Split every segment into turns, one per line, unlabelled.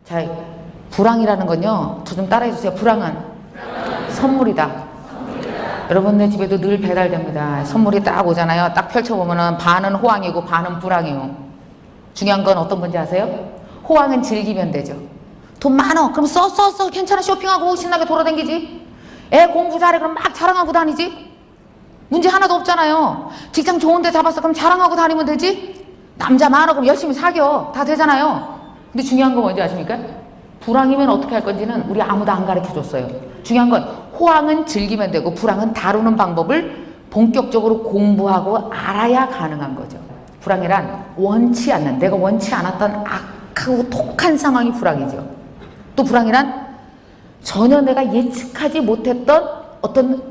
자, 불황이라는 건요, 저 좀 따라해 주세요. 불황은 선물이다. 여러분네 집에도 늘 배달됩니다. 선물이 딱 오잖아요. 딱 펼쳐보면은 반은 호황이고 반은 불황이요. 중요한 건 어떤 건지 아세요? 호황은 즐기면 되죠. 돈 많어. 그럼 써. 괜찮아. 쇼핑하고 신나게 돌아다니지. 애 공부 잘해. 그럼 막 자랑하고 다니지. 문제 하나도 없잖아요. 직장 좋은 데 잡았어. 그럼 자랑하고 다니면 되지. 남자 많아. 그럼 열심히 사겨. 다 되잖아요. 근데 중요한 건 뭔지 아십니까? 불황이면 어떻게 할 건지는 우리 아무도 안 가르쳐 줬어요. 중요한 건 호황은 즐기면 되고 불황은 다루는 방법을 본격적으로 공부하고 알아야 가능한 거죠. 불황이란 원치 않는, 내가 원치 않았던 악하고 독한 상황이 불황이죠. 또 불황이란 전혀 내가 예측하지 못했던 어떤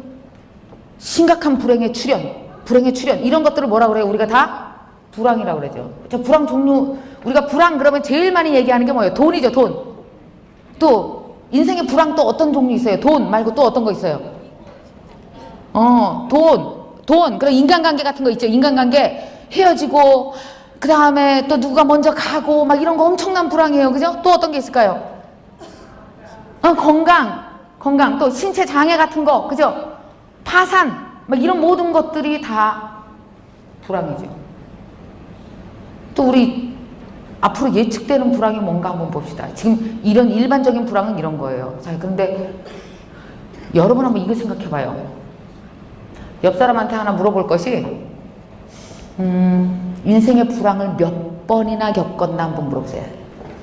심각한 불행의 출현 이런 것들을 뭐라 그래요? 우리가 다 불황이라고 그러죠. 저 불황 종류, 우리가 불황 그러면 제일 많이 얘기하는 게 뭐예요? 돈이죠. 돈. 또 인생의 불황 또 어떤 종류 있어요? 돈 말고 또 어떤 거 있어요? 돈. 그럼 인간관계 같은 거 있죠. 인간관계 헤어지고 그 다음에 또 누가 먼저 가고 막 이런 거 엄청난 불황이에요. 그죠? 또 어떤 게 있을까요? 건강 또 신체 장애 같은 거, 그죠? 파산 막 이런 모든 것들이 다 불황이죠. 또 우리 앞으로 예측되는 불황이 뭔가 한번 봅시다. 지금 이런 일반적인 불황은 이런 거예요. 자, 그런데 여러분 한번 이거 생각해 봐요. 옆 사람한테 하나 물어볼 것이 인생의 불황을 몇 번이나 겪었나 한번 물어보세요.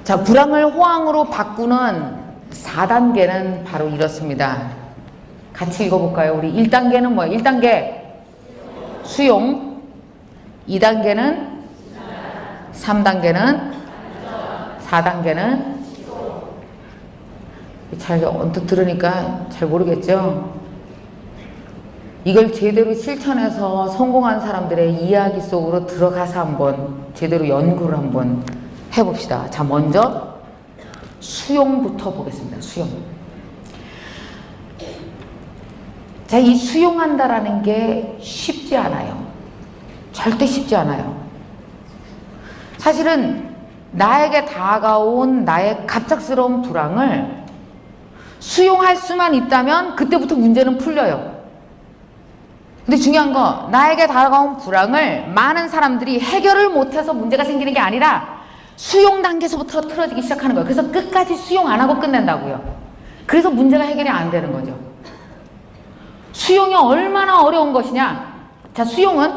자, 불황을 호황으로 바꾸는 4단계는 바로 이렇습니다. 같이 읽어볼까요? 우리 1단계는 뭐예요? 1단계 수용, 2단계는 3단계는 4단계는 잘 언뜻 들으니까 잘 모르겠죠? 이걸 제대로 실천해서 성공한 사람들의 이야기 속으로 들어가서 한번 제대로 연구를 한번 해봅시다. 자, 먼저 수용부터 보겠습니다. 수용. 자, 이 수용한다라는 게 쉽지 않아요. 절대 쉽지 않아요. 사실은 나에게 다가온 나의 갑작스러운 불황을 수용할 수만 있다면 그때부터 문제는 풀려요. 근데 중요한 거, 나에게 다가온 불황을 많은 사람들이 해결을 못해서 문제가 생기는 게 아니라 수용 단계에서부터 틀어지기 시작하는 거예요. 그래서 끝까지 수용 안 하고 끝낸다고요. 그래서 문제가 해결이 안 되는 거죠. 수용이 얼마나 어려운 것이냐. 자, 수용은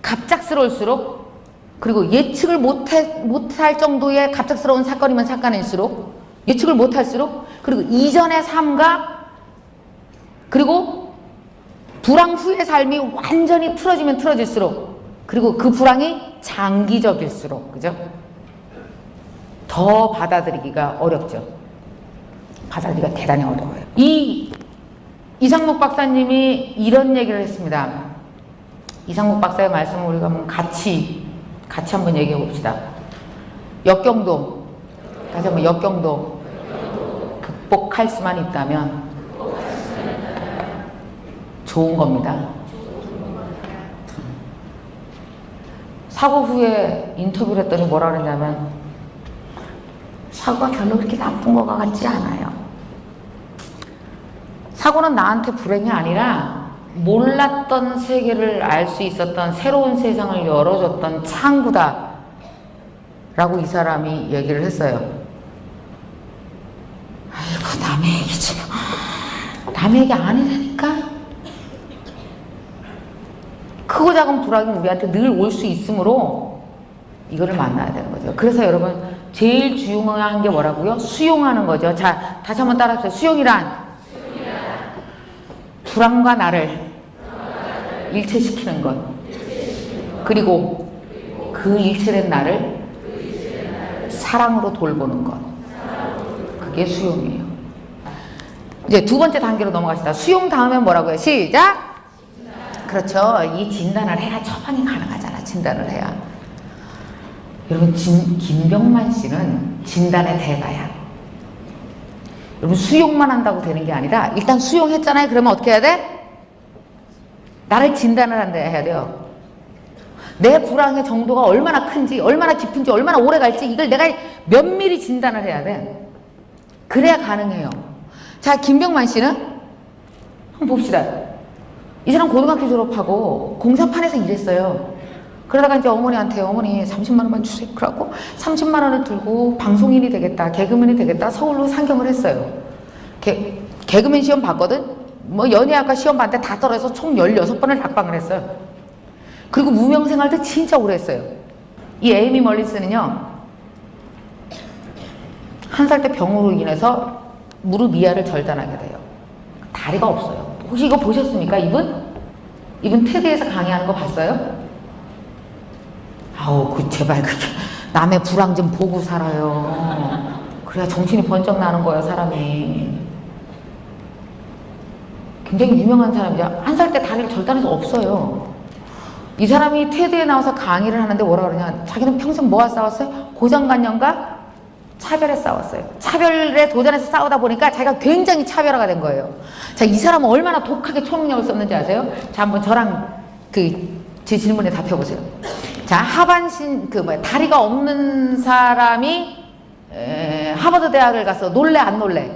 갑작스러울수록, 그리고 예측을 못할 정도의 갑작스러운 사건이면 사건일수록, 예측을 못할수록, 그리고 이전의 삶과 그리고 불황 후의 삶이 완전히 틀어지면 틀어질수록, 그리고 그 불황이 장기적일수록, 그죠? 더 받아들이기가 어렵죠. 받아들이기가 대단히 어려워요. 이상목 박사님이 이런 얘기를 했습니다. 이상목 박사의 말씀을 우리가 한번 같이 한번 얘기해 봅시다. 역경도, 다시 한번 역경도 극복할 수만 있다면 좋은 겁니다. 사고 후에 인터뷰를 했더니 뭐라 그랬냐면, 사고가 별로 그렇게 나쁜 것 같지 않아요. 사고는 나한테 불행이 아니라 몰랐던 세계를 알 수 있었던, 새로운 세상을 열어줬던 창구다 라고 이 사람이 얘기를 했어요. 아이고, 남의 얘기지. 남의 얘기 아니라니까. 크고 작은 불황이 우리한테 늘 올 수 있으므로 이거를 만나야 되는 거죠. 그래서 여러분, 제일 중요한 게 뭐라고요? 수용하는 거죠. 자, 다시 한번 따라하세요. 수용이란 불황과 나를 일체시키는 것, 그리고 그 일체된 나를 사랑으로 돌보는 것, 그게 수용이에요. 이제 두 번째 단계로 넘어갑시다. 수용 다음엔 뭐라고요? 시작! 그렇죠. 이 진단을 해야 처방이 가능하잖아. 진단을 해야. 여러분, 김병만 씨는 진단의 대가야. 여러분, 수용만 한다고 되는 게 아니라 일단 수용했잖아요. 그러면 어떻게 해야 돼? 나를 진단을 한다 해야 돼요. 내 불황의 정도가 얼마나 큰지, 얼마나 깊은지, 얼마나 오래 갈지 이걸 내가 면밀히 진단을 해야 돼. 그래야 가능해요. 자, 김병만 씨는 한번 봅시다. 이 사람 고등학교 졸업하고 공사판에서 일했어요. 그러다가 이제 어머니한테 어머니 30만 원만 주세요. 그래갖고 30만 원을 들고 방송인이 되겠다, 개그맨이 되겠다 서울로 상경을 했어요. 개그맨 시험 봤거든? 뭐 연예학과 시험 봤는데 다 떨어져서 총 16번을 낙방을 했어요. 그리고 무명 생활도 진짜 오래 했어요. 이 에이미 멀린스는요, 한 살 때 병으로 인해서 무릎 이하를 절단하게 돼요. 다리가 없어요. 혹시 이거 보셨습니까? 이분 테드에서 강의하는 거 봤어요? 아우, 제발 남의 불황 좀 보고 살아요. 그래야 정신이 번쩍 나는 거예요, 사람이. 굉장히 유명한 사람이죠. 한 살 때 다리를 절단해서 없어요. 이 사람이 테드에 나와서 강의를 하는데 뭐라 그러냐, 자기는 평생 뭐와 싸웠어요? 고정관념과 차별에 싸웠어요. 차별에 도전해서 싸우다 보니까 자기가 굉장히 차별화가 된 거예요. 자, 이 사람은 얼마나 독하게 초능력을 썼는지 아세요? 자, 한번 저랑 제 질문에 답해 보세요. 자, 하반신 다리가 없는 사람이 하버드 대학을 가서 놀래 안 놀래?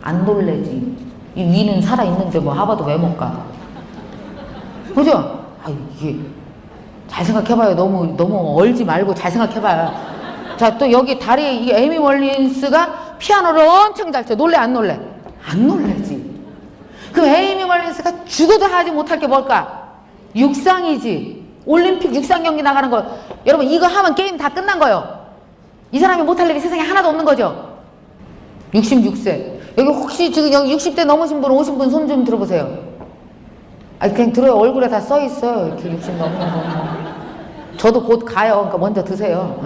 안 놀래지. 이 위는 살아 있는데 뭐 하버드 왜 못 가? 그죠? 아, 이게 잘 생각해봐요. 너무 얼지 말고 잘 생각해봐요. 자, 또 여기 다리에 이 에이미 멀린스가 피아노를 엄청 잘 쳐. 놀래 안 놀래? 안 놀래지. 그럼 에이미 멀린스가 죽어도 하지 못할 게 뭘까? 육상이지. 올림픽 육상 경기 나가는 거. 여러분, 이거 하면 게임 다 끝난 거예요. 이 사람이 못할 일이 세상에 하나도 없는 거죠. 66세. 여기 혹시 지금 여기 60대 넘으신 분, 오신 분 손 좀 들어보세요. 아니, 그냥 들어요. 얼굴에 다 써 있어요. 이렇게 60 넘는 거. 저도 곧 가요. 그러니까 먼저 드세요.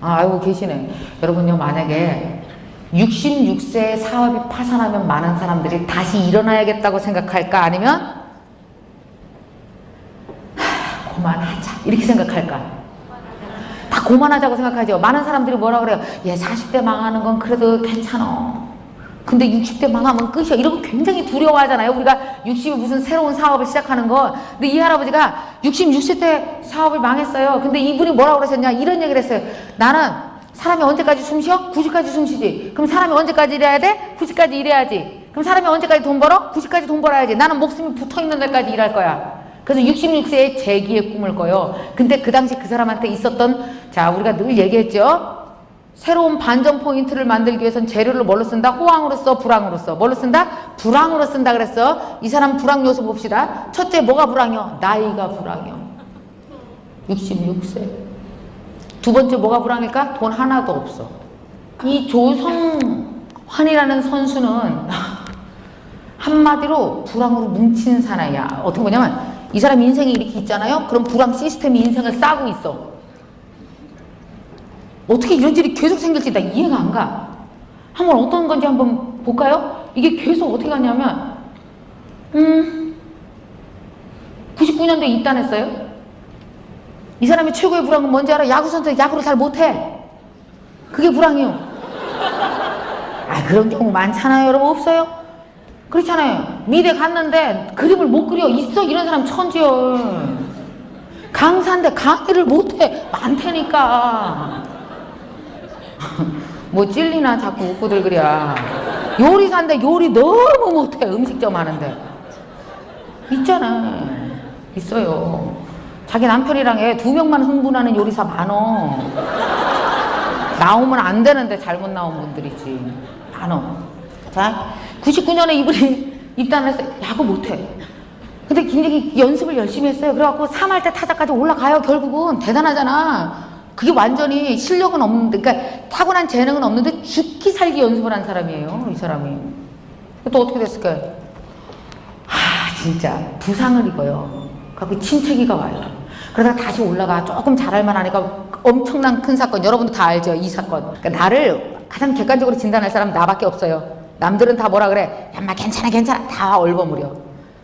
아이고, 계시네. 여러분요, 만약에 66세 사업이 파산하면 많은 사람들이 다시 일어나야겠다고 생각할까? 아니면 고만하자 이렇게 생각할까? 다 고만하자고 생각하죠. 많은 사람들이 뭐라 그래요? 얘 40대 망하는 건 그래도 괜찮아. 근데 60대 망하면 끝이야. 이런 거 굉장히 두려워하잖아요. 우리가 60에 무슨 새로운 사업을 시작하는 거. 근데 이 할아버지가 66세 때 사업을 망했어요. 근데 이분이 뭐라고 그러셨냐? 이런 얘기를 했어요. 나는 사람이 언제까지 숨 쉬어? 90까지 숨 쉬지. 그럼 사람이 언제까지 일해야 돼? 90까지 일해야지. 그럼 사람이 언제까지 돈 벌어? 90까지 돈 벌어야지. 나는 목숨이 붙어있는 데까지 일할 거야. 그래서 66세에 재기의 꿈을 꿔요. 근데 그 당시 그 사람한테 있었던, 자, 우리가 늘 얘기했죠? 새로운 반전 포인트를 만들기 위해선 재료를 뭘로 쓴다? 호황으로 써, 불황으로 써. 뭘로 쓴다? 불황으로 쓴다 그랬어. 이 사람 불황 요소 봅시다. 첫째, 뭐가 불황이요? 나이가 불황이요. 66세. 두 번째, 뭐가 불황일까? 돈 하나도 없어. 이 조성환이라는 선수는 한마디로 불황으로 뭉친 사나이야. 어떻게 보냐면 이 사람 인생이 이렇게 있잖아요. 그럼 불황 시스템이 인생을 싸고 있어. 어떻게 이런 일이 계속 생길지 나 이해가 안 가. 한번 어떤 건지 한번 볼까요? 이게 계속 어떻게 가냐면 99년도에 입단했어요. 이 사람의 최고의 불황은 뭔지 알아? 야구 선수 야구를 잘 못해. 그게 불황이요. 아, 그런 경우 많잖아요. 여러분, 없어요? 그렇잖아요. 미대 갔는데 그림을 못 그려. 있어, 이런 사람 천지요. 강사인데 강의를 못해. 많다니까. 뭐 찔리나 자꾸 웃고들 그랴. 요리사인데 요리 너무 못해. 음식점 하는데. 있잖아. 있어요. 자기 남편이랑 애 2명만 흥분하는 요리사 많어. 나오면 안 되는데 잘못 나온 분들이지. 많어. 자, 99년에 이분이 입단을 했어요. 야구 못해. 근데 굉장히 연습을 열심히 했어요. 그래갖고 3할 때 타자까지 올라가요. 결국은 대단하잖아. 그게 완전히 실력은 없는데, 그러니까 타고난 재능은 없는데 죽기 살기 연습을 한 사람이에요. 이 사람이. 또 어떻게 됐을까요? 아, 진짜 부상을 입어요. 그래갖고 침체기가 와요. 그러다가 다시 올라가. 조금 잘할만 하니까 엄청난 큰 사건. 여러분도 다 알죠? 이 사건. 그러니까 나를 가장 객관적으로 진단할 사람은 나밖에 없어요. 남들은 다 뭐라 그래? 야, 마 괜찮아 괜찮아. 다 얼버무려.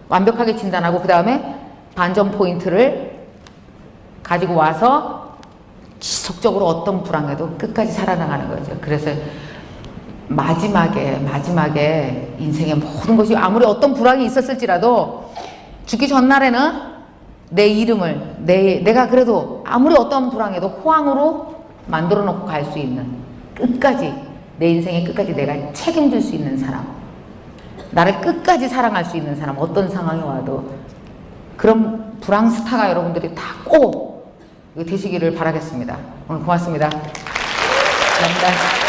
완벽하게 진단하고 그 다음에 반전 포인트를 가지고 와서 지속적으로 어떤 불황에도 끝까지 살아나가는 거죠. 그래서 마지막에 인생의 모든 것이 아무리 어떤 불황이 있었을지라도 죽기 전날에는 내 이름을 내가 그래도 아무리 어떤 불황에도 호황으로 만들어 놓고 갈 수 있는, 끝까지 내 인생의 끝까지 내가 책임질 수 있는 사람, 나를 끝까지 사랑할 수 있는 사람, 어떤 상황이 와도 그런 불황 스타가 여러분들이 다 꼭 되시기를 바라겠습니다. 오늘 고맙습니다. 감사합니다.